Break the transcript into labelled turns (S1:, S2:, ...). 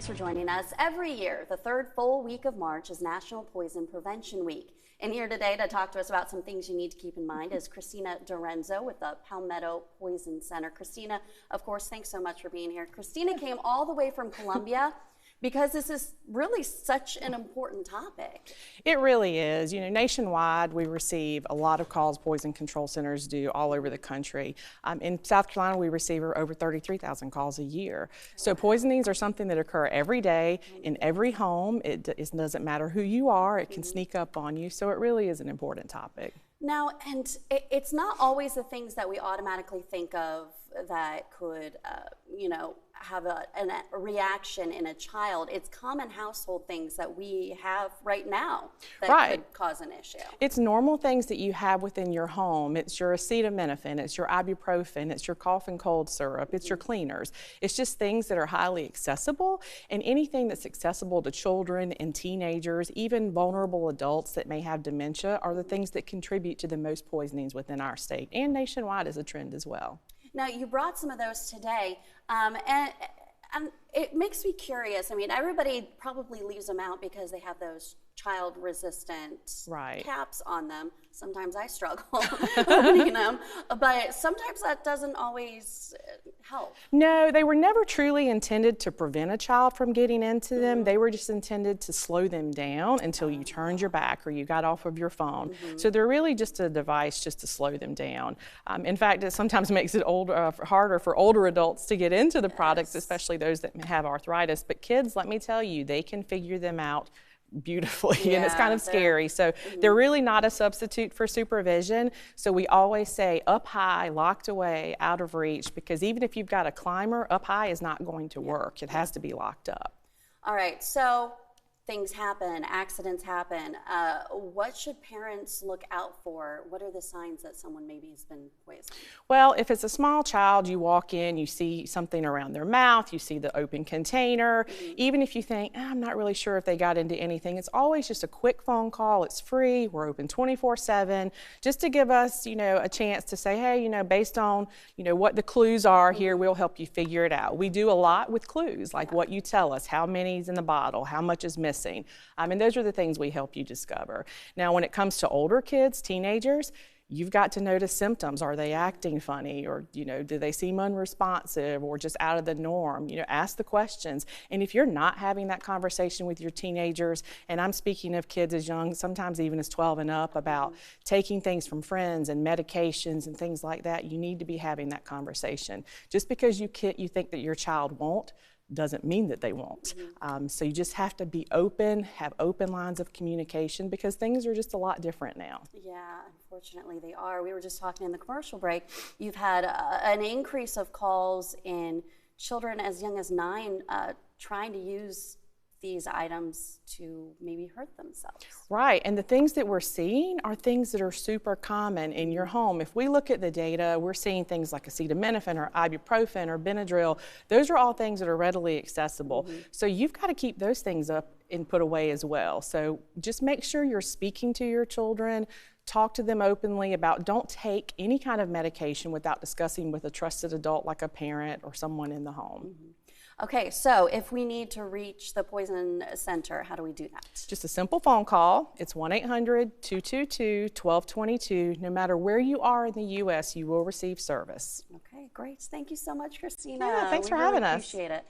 S1: Thanks for joining us. Every year, the third full week of March is National Poison Prevention Week. And here today to talk to us about some things you need to keep in mind is Christina Dorenzo with the Palmetto Poison Center. Christina, of course, thanks so much for being here. Christina came all the way from Columbia because this is really such an important topic.
S2: It really is. You know, nationwide, we receive a lot of calls poison control centers do all over the country. In South Carolina, we receive over 33,000 calls a year. So poisonings are something that occur every day in every home. It doesn't matter who you are, it can sneak up on you. So it really is an important topic.
S1: Now, and it's not always the things that we automatically think of that could, have a reaction in a child. It's common household things that we have right now that could cause an issue.
S2: It's normal things that you have within your home. It's your acetaminophen, it's your ibuprofen, it's your cough and cold syrup, it's your cleaners. It's just things that are highly accessible, and anything that's accessible to children and teenagers, even vulnerable adults that may have dementia, are the things that contribute to the most poisonings within our state, and nationwide is a trend as well.
S1: Now, you brought some of those today, and it makes me curious. I mean, everybody probably leaves them out because they have those child-resistant caps on them. Sometimes I struggle opening them, but sometimes that doesn't always help.
S2: No, they were never truly intended to prevent a child from getting into them. They were just intended to slow them down until you turned your back or you got off of your phone. So they're really just a device just to slow them down. In fact, it sometimes makes it harder for older adults to get into the products, especially those that have arthritis. But kids, let me tell you, they can figure them out beautifully, and it's kind of scary. So they're really not a substitute for supervision. So we always say up high, locked away, out of reach, because even if you've got a climber, up high is not going to work. It has to be locked up.
S1: All right, so things happen, accidents happen. What should parents look out for? What are the signs that someone maybe has been poisoned?
S2: Well, if it's a small child, you walk in, you see something around their mouth, you see the open container. Even if you think, I'm not really sure if they got into anything, it's always just a quick phone call. It's free. We're open 24/7, just to give us, a chance to say, hey, based on, what the clues are here, we'll help you figure it out. We do a lot with clues, like what you tell us, how many's in the bottle, how much is missing. And those are the things we help you discover. Now, when it comes to older kids, teenagers, you've got to notice symptoms. Are they acting funny, or do they seem unresponsive or just out of the norm? Ask the questions. And if you're not having that conversation with your teenagers, and I'm speaking of kids as young, sometimes even as 12 and up, about taking things from friends and medications and things like that, you need to be having that conversation. Just because you think that your child won't, doesn't mean that they won't. So you just have to be open, have open lines of communication, because things are just a lot different now.
S1: Yeah, unfortunately they are. We were just talking in the commercial break. You've had an increase of calls in children as young as 9 trying to use these items to maybe hurt themselves.
S2: Right, and the things that we're seeing are things that are super common in your home. If we look at the data, we're seeing things like acetaminophen or ibuprofen or Benadryl. Those are all things that are readily accessible. So you've got to keep those things up and put away as well. So just make sure you're speaking to your children. Talk to them openly about, don't take any kind of medication without discussing with a trusted adult like a parent or someone in the home.
S1: Okay, so if we need to reach the Poison Center, how do we do that?
S2: Just a simple phone call. It's 1-800-222-1222. No matter where you are in the U.S., you will receive service.
S1: Okay, great. Thank you so much, Christina.
S2: Yeah, thanks for having us.
S1: Appreciate it.